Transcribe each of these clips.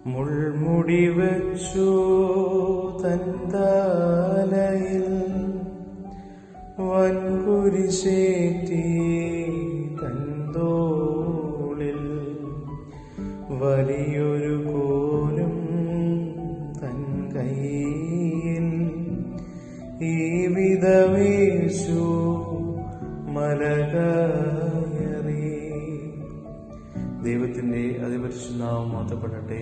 മുൾമുടി വച്ചു തൻ തലയിൽ വൻകുരിശേറ്റി തൻ തോളിൽ വലിയൊരു കോലും തൻ കയ്യിൽ ഈ വിധമേശു മലകയറി. ദൈവത്തിന്റെ അതിപരിശുദ്ധ നാമം മഹത്വപ്പെടട്ടെ.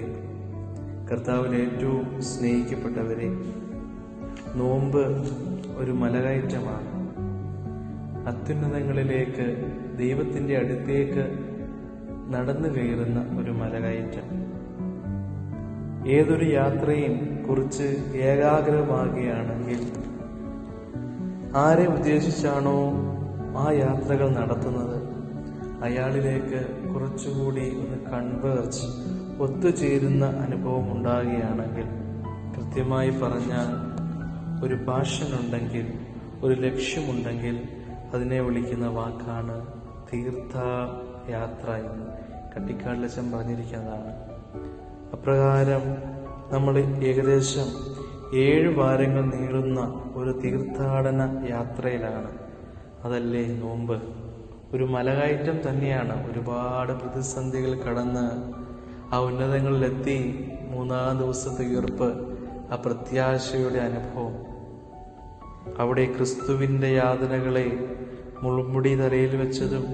കർത്താവിൽ ഏറ്റവും സ്നേഹിക്കപ്പെട്ടവരെ, നോമ്പ് ഒരു മലകയറ്റമാണ്. അത്യുന്നതങ്ങളിലേക്ക് ദൈവത്തിന്റെ അടുത്തേക്ക് നടന്നു കയറുന്ന ഒരു മലകയറ്റം. ഏതൊരു യാത്രയും കുറിച്ച് ഏകാഗ്രമാകുകയാണെങ്കിൽ ആരെ ഉദ്ദേശിച്ചാണോ ആ യാത്രകൾ നടത്തുന്നത് അയാളിലേക്ക് കുറച്ചുകൂടി ഒന്ന് കൺവേർജ് ഒത്തുചേരുന്ന അനുഭവം ഉണ്ടാകുകയാണെങ്കിൽ, കൃത്യമായി പറഞ്ഞാൽ ഒരു പാഷനുണ്ടെങ്കിൽ, ഒരു ലക്ഷ്യമുണ്ടെങ്കിൽ അതിനെ വിളിക്കുന്ന വാക്കാണ് തീർത്ഥയാത്ര എന്ന് കട്ടിക്കാട്ടിലച്ചൻ പറഞ്ഞിരിക്കുന്നതാണ്. അപ്രകാരം നമ്മൾ ഏകദേശം 7 വാരങ്ങൾ നീളുന്ന ഒരു തീർത്ഥാടന യാത്രയിലാണ്. അതല്ലേ നോമ്പ്? ഒരു മലകയറ്റം തന്നെയാണ്. ഒരുപാട് പ്രതിസന്ധികൾ കടന്ന് ആ ഉന്നതങ്ങളിലെത്തി 3-ാം ദിവസത്തെ ഉയർപ്പ്, ആ പ്രത്യാശയുടെ അനുഭവം. അവിടെ ക്രിസ്തുവിന്റെ യാതനകളെ മുൾമുടി തലയിൽ വെച്ചതും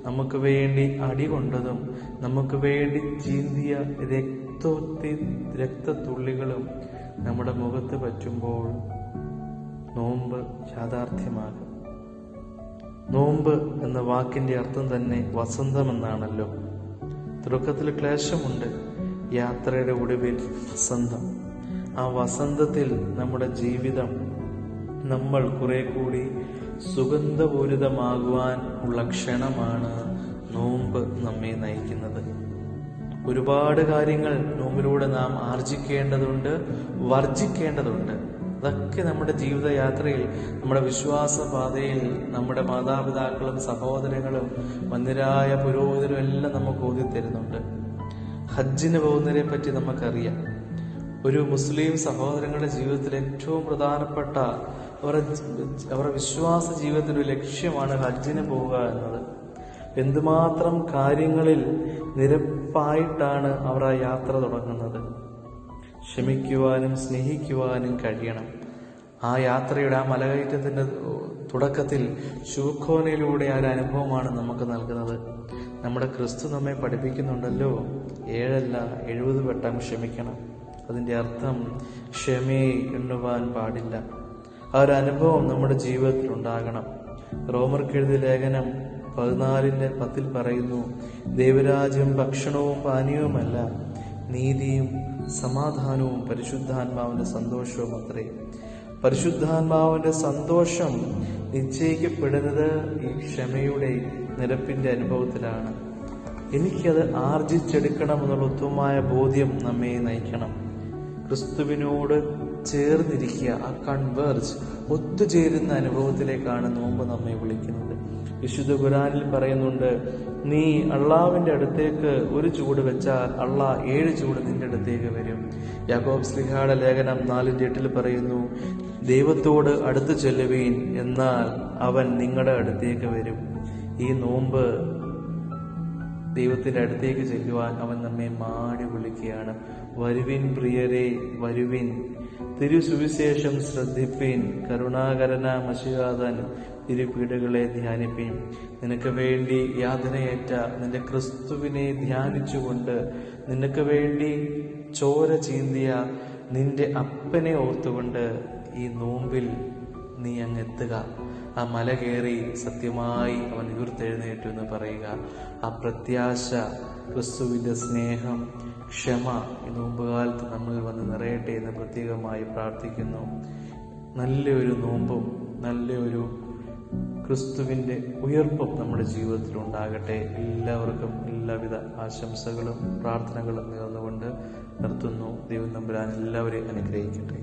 നമുക്ക് വേണ്ടി അടികൊണ്ടതും നമുക്ക് വേണ്ടി ചീന്തിയ രക്തത്തുള്ളികളും നമ്മുടെ മുഖത്ത് പറ്റുമ്പോൾ നോമ്പ് യാഥാർത്ഥ്യമാകും. നോമ്പ് എന്ന വാക്കിന്റെ അർത്ഥം തന്നെ വസന്തമെന്നാണല്ലോ. തുടക്കത്തിൽ ക്ലേശമുണ്ട്, യാത്രയുടെ ഒടുവിൽ വസന്തം. ആ വസന്തത്തിൽ നമ്മുടെ ജീവിതം നമ്മൾ കുറെ കൂടി സുഗന്ധപൂരിതമാകുവാൻ ഉള്ള ക്ഷണമാണ് നോമ്പ് നമ്മെ നയിക്കുന്നത്. ഒരുപാട് കാര്യങ്ങൾ നോമ്പിലൂടെ നാം ആർജിക്കേണ്ടതുണ്ട്, വർജിക്കേണ്ടതുണ്ട്. അതൊക്കെ നമ്മുടെ ജീവിതയാത്രയിൽ, നമ്മുടെ വിശ്വാസപാതയിൽ നമ്മുടെ മാതാപിതാക്കളും സഹോദരങ്ങളും മന്ദിരായ പുരോഹിതരും എല്ലാം നമുക്ക് ഓതിത്തരുന്നുണ്ട്. ഹജ്ജിന് പോകുന്നതിനെ പറ്റി നമുക്കറിയാം. ഒരു മുസ്ലിം സഹോദരങ്ങളുടെ ജീവിതത്തിൽ ഏറ്റവും പ്രധാനപ്പെട്ട അവരുടെ വിശ്വാസ ജീവിതത്തിന്റെ ഒരു ലക്ഷ്യമാണ് ഹജ്ജിന് പോവുക എന്നത്. എന്തുമാത്രം കാര്യങ്ങളിൽ നിരപ്പായിട്ടാണ് അവർ ആ യാത്ര തുടങ്ങുന്നത്. ക്ഷമിക്കുവാനും സ്നേഹിക്കുവാനും കഴിയണം. ആ യാത്രയുടെ, ആ മലകയറ്റത്തിന്റെ തുടക്കത്തിൽ ശൂഖോനയിലൂടെ ആ ഒരു അനുഭവമാണ് നമുക്ക് നൽകുന്നത്. നമ്മുടെ ക്രിസ്തു നമ്മെ പഠിപ്പിക്കുന്നുണ്ടല്ലോ, 7 അല്ല 70 വട്ടം ക്ഷമിക്കണം. അതിന്റെ അർത്ഥം ക്ഷമയെ എണ്ണുവാൻ പാടില്ല. ആ ഒരു അനുഭവം നമ്മുടെ ജീവിതത്തിൽ ഉണ്ടാകണം. റോമർക്കെഴുതിയ ലേഖനം 14:10 പറയുന്നു, ദൈവരാജ്യം ഭക്ഷണവും പാനീയവുമല്ല, നീതിയും സമാധാനവും പരിശുദ്ധാത്മാവിന്റെ സന്തോഷവും അത്രേ. പരിശുദ്ധാത്മാവിന്റെ സന്തോഷം നിശ്ചയിക്കപ്പെടുന്നത് ഈ ക്ഷമയുടെ നിരപ്പിന്റെ അനുഭവത്തിലാണ്. എനിക്കത് ആർജിച്ചെടുക്കണം എന്നുള്ള ഉത്തമമായ ബോധ്യം നമ്മെ നയിക്കണം. ക്രിസ്തുവിനോട് ചേർന്നിരിക്കുക, ആ കൺവേർജ്, ഒത്തുചേരുന്ന അനുഭവത്തിലേക്കാണ് നോമ്പ് നമ്മെ വിളിക്കുന്നത്. വിശുദ്ധ ഖുർആനിൽ പറയുന്നുണ്ട്, നീ അള്ളാവിന്റെ അടുത്തേക്ക് ഒരു ചൂട് വെച്ചാൽ അള്ളാഹ് 7 ചൂട് നിന്റെ അടുത്തേക്ക് വരും. യാക്കോബ് ശ്ലീഹായുടെ ലേഖനം 4:8 പറയുന്നു, ദൈവത്തോട് അടുത്ത് ചെല്ലുവീൻ, എന്നാൽ അവൻ നിങ്ങളുടെ അടുത്തേക്ക് വരും. ഈ നോമ്പ് ദൈവത്തിന്റെ അടുത്തേക്ക് ചെല്ലുവാൻ അവൻ നമ്മെ മാടി വിളിക്കുകയാണ്. വരുവിൻ പ്രിയരെ, വരുവിൻ, തിരുസുവിശേഷം ശ്രദ്ധിപ്പിൻ, കരുണാകരന മശിഹാതൻ തിരുപീഡകളെ ധ്യാനിപ്പിൻ. നിനക്ക് വേണ്ടി യാതനയേറ്റ നിന്റെ ക്രിസ്തുവിനെ ധ്യാനിച്ചുകൊണ്ട്, നിനക്ക് വേണ്ടി ചോര ചീന്തിയ നിന്റെ അപ്പനെ ഓർത്തുകൊണ്ട് ഈ നോമ്പിൽ നീ അങ്ങെത്തുക. ആ മല കയറി സത്യമായി അവൻ ഉയർത്തെഴുന്നേറ്റു എന്ന് പറയുക. ആ പ്രത്യാശ, ക്രിസ്തുവിന്റെ സ്നേഹം, ക്ഷമ ഈ നോമ്പുകാലത്ത് നമ്മളിൽ വന്ന് നിറയട്ടെ എന്ന് പ്രത്യേകമായി പ്രാർത്ഥിക്കുന്നു. നല്ലൊരു നോമ്പും നല്ലൊരു ക്രിസ്തുവിന്റെ ഉയർപ്പും നമ്മുടെ ജീവിതത്തിൽ ഉണ്ടാകട്ടെ. എല്ലാവർക്കും എല്ലാവിധ ആശംസകളും പ്രാർത്ഥനകളും നേർന്നുകൊണ്ട് നിർത്തുന്നു. ദൈവം തമ്പുരാൻ എല്ലാവരെയും അനുഗ്രഹിക്കട്ടെ.